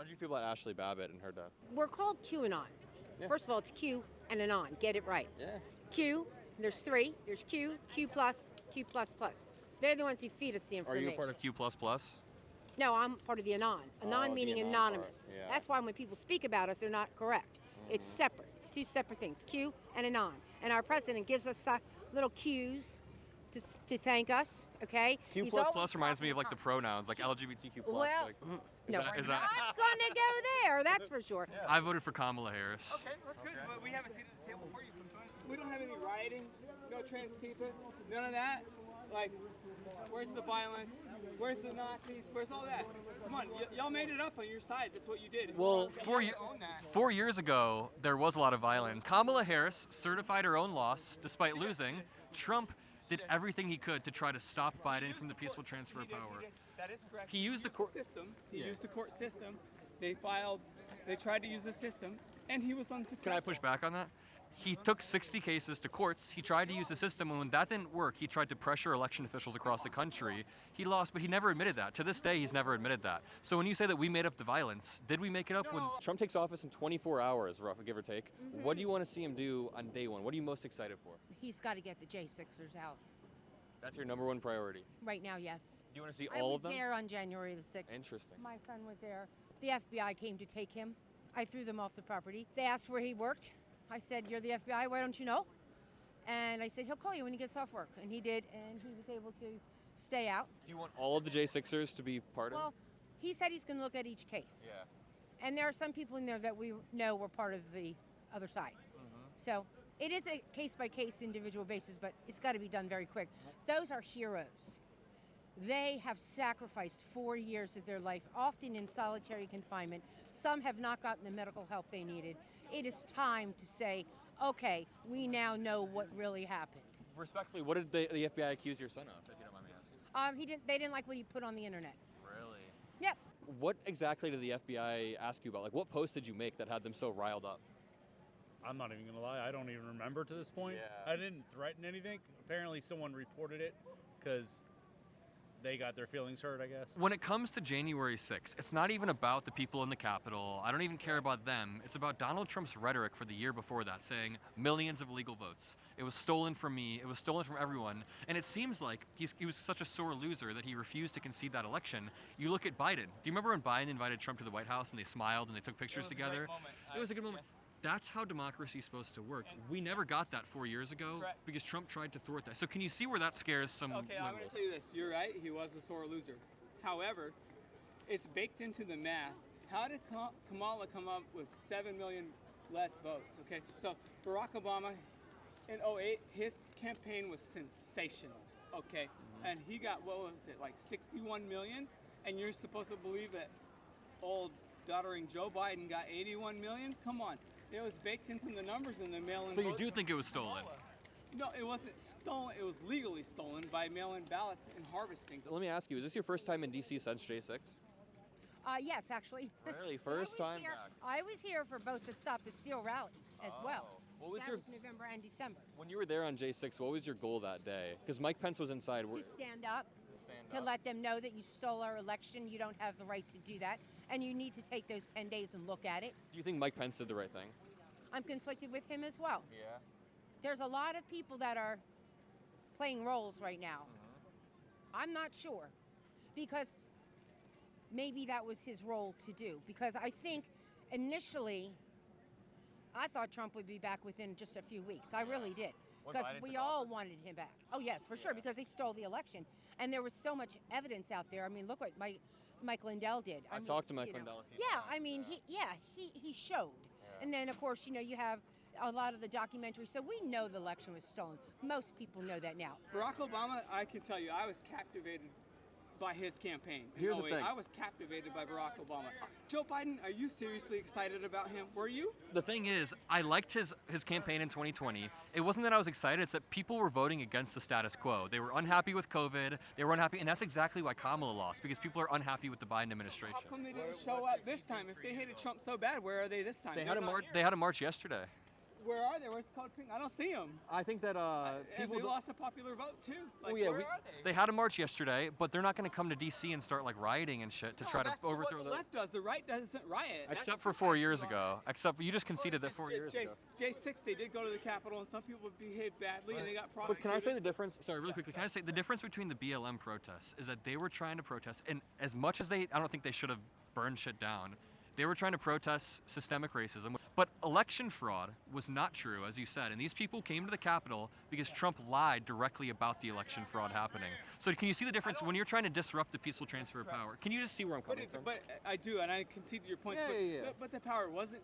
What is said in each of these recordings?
did you feel about Ashley Babbitt and her death? We're called QAnon. Yeah. First of all, it's Q and anon. Get it right. Yeah. Q, there's three. There's Q, Q+, Q++. They're the ones who feed us the Are information. you a part of Q++? No, I'm part of the anon. Anon the meaning anon anonymous. part, yeah. That's why when people speak about us, they're not correct. It's separate. It's two separate things, Q and anon. And our president gives us little Qs to thank us, okay? Q++ reminds me of like the pronouns, like LGBTQ+. Well, like, no, is we're that? not going to go there, that's for sure. I voted for Kamala Harris. Okay, that's good. But we have a seat at the table for you. We don't have any rioting, no Trans-Tifa, none of that. Like, where's the violence? Where's the Nazis? Where's all that? Come on, y'all made it up on your side. That's what you did. Well, You own that. 4 years ago, there was a lot of violence. Kamala Harris certified her own loss despite losing. Trump did everything he could to try to stop Biden from the peaceful transfer of power. That is correct. He used the court system. He Yeah. used the court system. They tried to use the system, and he was unsuccessful. Can I push back on that? He took 60 cases to courts. He tried to use the system, and when that didn't work, he tried to pressure election officials across the country. He lost, but he never admitted that. To this day, he's never admitted that. So when you say that we made up the violence, did we make it up? When Trump takes office in 24 hours, rough, give or take, what do you want to see him do on day one? What are you most excited for? He's got to get the J6ers out. That's your number one priority. Right now, yes. Do you want to see all of them? I was there on January the 6th. Interesting. My son was there. The FBI came to take him. I threw them off the property. They asked where he worked. I said, you're the FBI, why don't you know? And I said, he'll call you when he gets off work. And he did, and he was able to stay out. Do you want all of the J6ers to be part of? Well, he said he's going to look at each case. Yeah. And there are some people in there that we know were part of the other side. So it is a case-by-case individual basis, but it's got to be done very quick. Those are heroes. They have sacrificed 4 years of their life, often in solitary confinement. Some have not gotten the medical help they needed. It is time to say, okay, we now know what really happened. Respectfully, what did the FBI accuse your son of, if you don't mind me asking? They didn't like what he put on the internet. Really? Yep. What exactly did the FBI ask you about? Like, what post did you make that had them so riled up? I'm not even going to lie. I don't even remember to this point. Yeah. I didn't threaten anything. Apparently someone reported it because they got their feelings hurt, I guess. When it comes to January 6th, it's not even about the people in the Capitol. I don't even care about them. It's about Donald Trump's rhetoric for the year before that, saying millions of illegal votes. It was stolen from me. It was stolen from everyone. And it seems like he was such a sore loser that he refused to concede that election. You look at Biden. Do you remember when Biden invited Trump to the White House and they smiled and they took pictures together? It was a good moment. That's how democracy is supposed to work. We never got that 4 years ago because Trump tried to thwart that. So can you see where that scares some Okay, I'm going to tell you this. You're right. He was a sore loser. However, it's baked into the math. How did Kamala come up with 7 million less votes? Okay, so Barack Obama in 2008, his campaign was sensational. Okay, and he got, what was it, like 61 million? And you're supposed to believe that old doddering Joe Biden got 81 million? Come on. It was baked into the numbers in the mail-in So you votes do of think it was stolen? Kamala. No, it wasn't stolen. It was legally stolen by mail-in ballots and harvesting. Let me ask you, is this your first time in D.C. since J6? Yes, actually. Really? First time back? I was here for both the Stop the Steal rallies as well. What was That your was November and December. When you were there on J6? What was your goal that day? Because Mike Pence was inside. To stand up, to let them know that you stole our election. You don't have the right to do that. And you need to take those 10 days and look at it. Do you think Mike Pence did the right thing? I'm conflicted with him as well. Yeah. There's a lot of people that are playing roles right now. I'm not sure, because maybe that was his role to do. Because I think initially, I thought Trump would be back within just a few weeks. I really did. Because we all wanted him back. Oh yes, for sure, because they stole the election. And there was so much evidence out there. I mean, look what Mike Lindell did. I talked to Mike Lindell a few Yeah, times. I mean, he showed. Yeah. And then, of course, you have a lot of the documentaries. So we know the election was stolen. Most people know that now. Barack Obama, I can tell you, I was captivated by his campaign. Here's the thing. I was captivated by Barack Obama. Joe Biden, are you seriously excited about him? Were you? The thing is, I liked his campaign in 2020. It wasn't that I was excited, it's that people were voting against the status quo. They were unhappy with COVID, they were unhappy, and that's exactly why Kamala lost, because people are unhappy with the Biden administration. How come they didn't show up this time? If they hated Trump so bad, where are they this time? They had a march yesterday. Where are they? Where's the code pink? I don't see them. I think that And people they don't- lost a popular vote too. Like, Oh yeah, where are they? they had a march yesterday, but they're not going to come to DC and start like rioting and shit to No, try to that's overthrow what the. the left does. The right doesn't riot. That's Except what for the 4 left years do. ago. Except you just conceded that 4 years ago. J6, they did go to the Capitol, and some people behaved badly, and they got But prosecuted. can I say the difference? Sorry, really quickly. Can I say the difference between the BLM protests is that they were trying to protest, and as much as I don't think they should have burned shit down. They were trying to protest systemic racism, but election fraud was not true, as you said. And these people came to the Capitol because Trump lied directly about the election fraud happening. So can you see the difference when you're trying to disrupt the peaceful transfer of power? Can you just see where I'm coming from? But I do, and I concede to your points. Yeah. But the power wasn't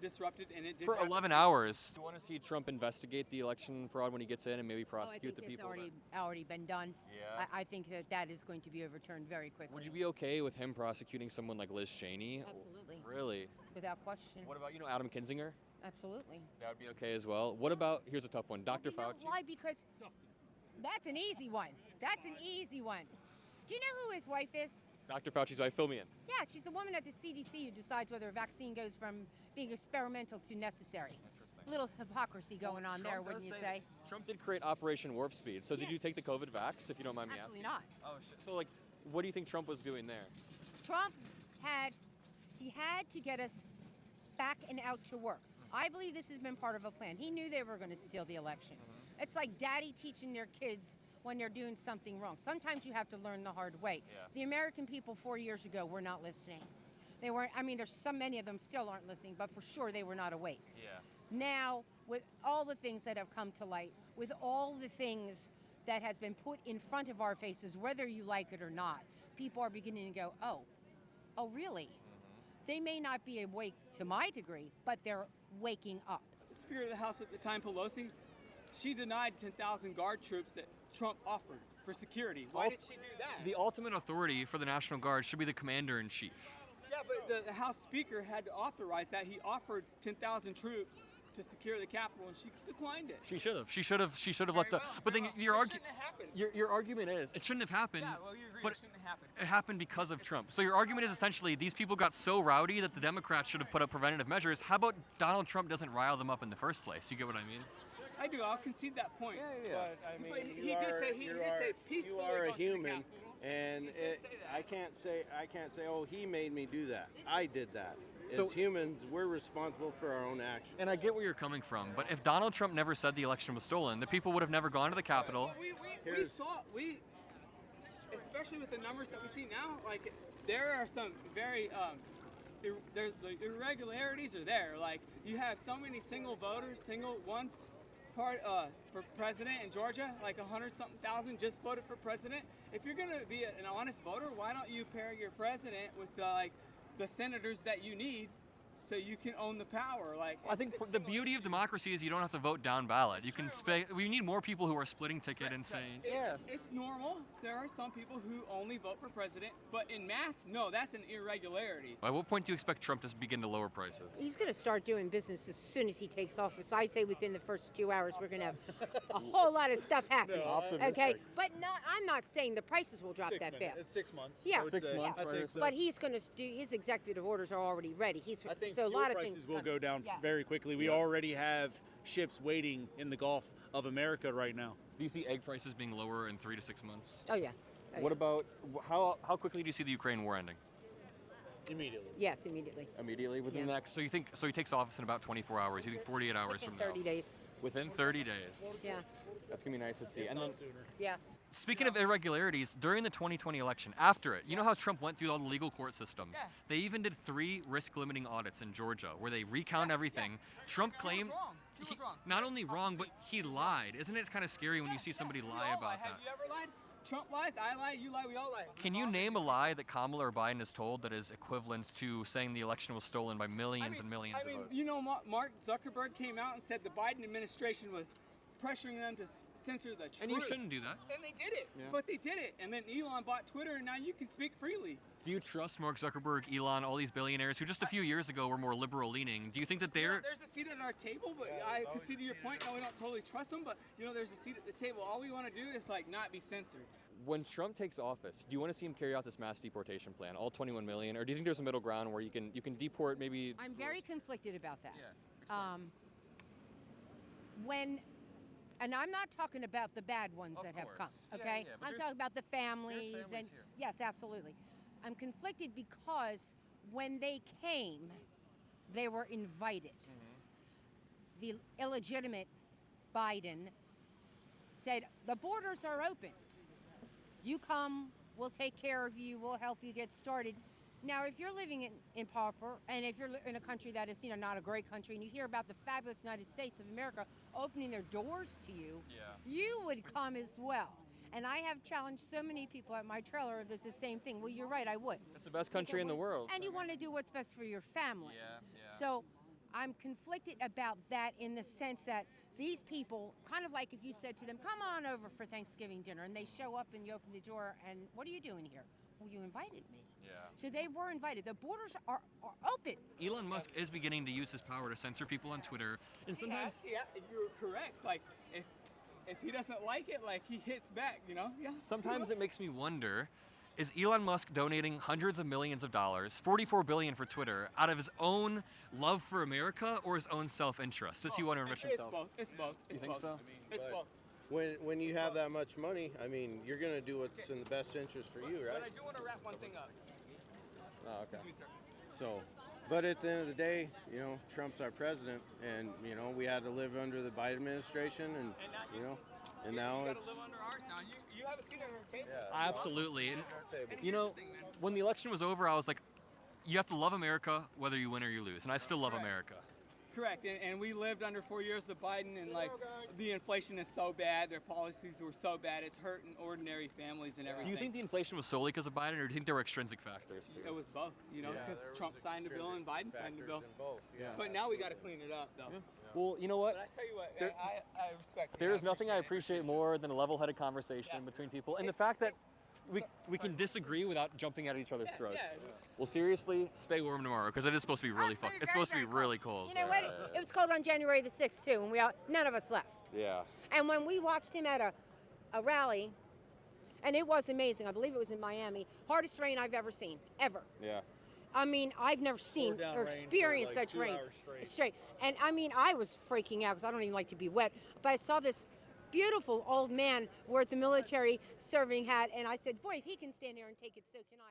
disrupted, and it did For happen. 11 hours. Do you want to see Trump investigate the election fraud when he gets in and maybe Oh, I prosecute think the it's people? already been done. Yeah. I think that is going to be overturned very quickly. Would you be okay with him prosecuting someone like Liz Cheney? Absolutely. Really? Without question. What about, Adam Kinzinger? Absolutely. That would be okay as well. What about, here's a tough one, Dr. You know Fauci? why? Because that's an easy one. That's an easy one. Do you know who his wife is? Dr. Fauci's wife, fill me in. Yeah, she's the woman at the CDC who decides whether a vaccine goes from being experimental to necessary. A little hypocrisy going on there, wouldn't you say? Trump did create Operation Warp Speed. So did Yeah. you take the COVID vax, if you don't mind me Absolutely asking? not. Oh, shit. So, what do you think Trump was doing there? Trump had to get us back and out to work. I believe this has been part of a plan. He knew they were going to steal the election. It's like daddy teaching their kids when they're doing something wrong. Sometimes you have to learn the hard way. Yeah. The American people 4 years ago were not listening. They weren't, there's so many of them still aren't listening, but for sure they were not awake. Yeah. Now, with all the things that have come to light, with all the things that has been put in front of our faces, whether you like it or not, people are beginning to go, oh, really? They may not be awake to my degree, but they're waking up. The Speaker of the House at the time, Pelosi, she denied 10,000 guard troops that Trump offered for security. Why did she do that? The ultimate authority for the National Guard should be the commander-in-chief. Yeah, but the House Speaker had to authorize that. He offered 10,000 troops to secure the Capitol, and she declined it. She should have. She should have let Very the. well, But then very well. your It argument. shouldn't have happened. Your argument is it shouldn't have happened. Yeah, well, you agree but it shouldn't have happened. it happened because of Trump. So your argument is essentially these people got so rowdy that the Democrats should have put up preventative measures. How about Donald Trump doesn't rile them up in the first place? You get what I mean? I do. I'll concede that point. Yeah. But I mean, But you he did are, say he you did are, say you peacefully are a go to the human, Capitol. and He did say that. I can't say, oh, he made me do that. I did that. So- As humans, we're responsible for our own actions. And I get where you're coming from, but if Donald Trump never said the election was stolen, the people would have never gone to the Capitol. But we Here's- saw, especially with the numbers that we see now, like there are some very, the irregularities are there. Like you have so many single voters, one part for president in Georgia, like 100-something thousand just voted for president. If you're gonna be an honest voter, why don't you pair your president with the senators that you need? So you can own the power. Like I think the beauty of democracy is you don't have to vote down ballot. You can we need more people who are splitting ticket and saying, It's normal. There are some people who only vote for president, but in mass, no, that's an irregularity. At what point do you expect Trump to begin to lower prices? He's going to start doing business as soon as he takes office. So I say within the first 2 hours, we're going to have a whole lot of stuff happen. Okay, but I'm not saying the prices will drop that fast. It's 6 months. Yeah. I would 6 say. months I think so. But he's going to do his executive orders are already ready. I think so a fuel lot of prices things will coming. go down Yes. very quickly. We already have ships waiting in the Gulf of America right now. Do you see egg prices being lower in 3 to 6 months? Oh yeah. Oh, What yeah. about how quickly do you see the Ukraine war ending? Immediately. Yes, immediately. Immediately within Yeah. the next. So he takes office in about 24 hours. You think 48 hours Within from 30 now? days. Within 30 days. Yeah. That's gonna be nice to see. And then Not sooner. Yeah. speaking of irregularities, during the 2020 election, after it, you know how Trump went through all the legal court systems? Yeah. They even did 3 risk-limiting audits in Georgia where they recount everything. Trump claimed wrong. He was wrong. not only wrong, but he lied. Isn't it kind of scary when you see somebody We lie all about Have that? you ever lied? Trump lies, I lie, you lie, we all lie. Can you name a lie that Kamala or Biden has told that is equivalent to saying the election was stolen by millions and millions of votes? You know, Mark Zuckerberg came out and said the Biden administration was pressuring them to censor the truth. And you shouldn't do that. And they did it. Yeah. But they did it. And then Elon bought Twitter, and now you can speak freely. Do you trust Mark Zuckerberg, Elon, all these billionaires who just a few years ago were more liberal-leaning? Do you think that they're... There's a seat at our table, but I can see to your point. No, we don't totally trust them, but there's a seat at the table. All we want to do is not be censored. When Trump takes office, do you want to see him carry out this mass deportation plan, all 21 million, or do you think there's a middle ground where you can deport maybe? I'm very conflicted about that. Yeah. when, and I'm not talking about the bad ones Of that have come, course. Yeah, okay? yeah, but I'm there's- talking about the families families and here. yes, absolutely. I'm conflicted because when they came, they were invited. The illegitimate Biden said the borders are open. You come, we'll take care of you, we'll help you get started. Now, if you're living in pauper, and if you're in a country that is, not a great country, and you hear about the fabulous United States of America opening their doors to you, you would come as well. And I have challenged so many people at my trailer that the same thing. Well, you're right, I would. It's the best country in the world. And you want to do what's best for your family. Yeah. So I'm conflicted about that in the sense that these people, kind of like if you said to them, come on over for Thanksgiving dinner, and they show up and you open the door, and what are you doing here? Well, you invited me. Yeah. So they were invited. The borders are open. Elon Musk is beginning to use his power to censor people on Twitter, and sometimes Yeah, you're correct. Like, if he doesn't like it, like, he hits back, Yeah. sometimes it makes me wonder, is Elon Musk donating hundreds of millions of dollars, $44 billion for Twitter, out of his own love for America or his own self-interest? Does he want to enrich himself? It's both. You think so? It's both. When you have that much money, I mean, you're gonna do what's in the best interest for you, But right? I do want to wrap one thing up. Oh, okay. Excuse me, sir. So, but at the end of the day, Trump's our president, and we had to live under the Biden administration, and and now You it's gotta live under ours now. You have a seat at our table. Absolutely. And, And here's the thing, man. when the election was over, I was like, you have to love America whether you win or you lose. And I still love America. Correct, and we lived under 4 years of Biden, and like the inflation is so bad, their policies were so bad, it's hurting ordinary families and everything. Do you think the inflation was solely because of Biden, or do you think there were extrinsic factors too? It was both, because Trump signed a bill and Biden signed a bill. Yeah. But now we got to clean it up, though. Well, you know what? But I tell you what, There- I respect. There is nothing I appreciate more than a level-headed conversation between people, and the fact that we can disagree without jumping at each other's throats. Yeah. Well, seriously, stay warm tomorrow because it is supposed to be really Very, It's supposed to be very really cold. cold. You know what? It was cold on January the 6th, too, and none of us left. Yeah. And when we watched him at a rally, and it was amazing, I believe it was in Miami, hardest rain I've ever seen, ever. Yeah. I mean, I've never seen down or rain for, experienced like, such 2 rain hours straight. And I mean, I was freaking out because I don't even like to be wet. But I saw this beautiful old man wear the military serving hat, and I said, boy, if he can stand there and take it, so can I.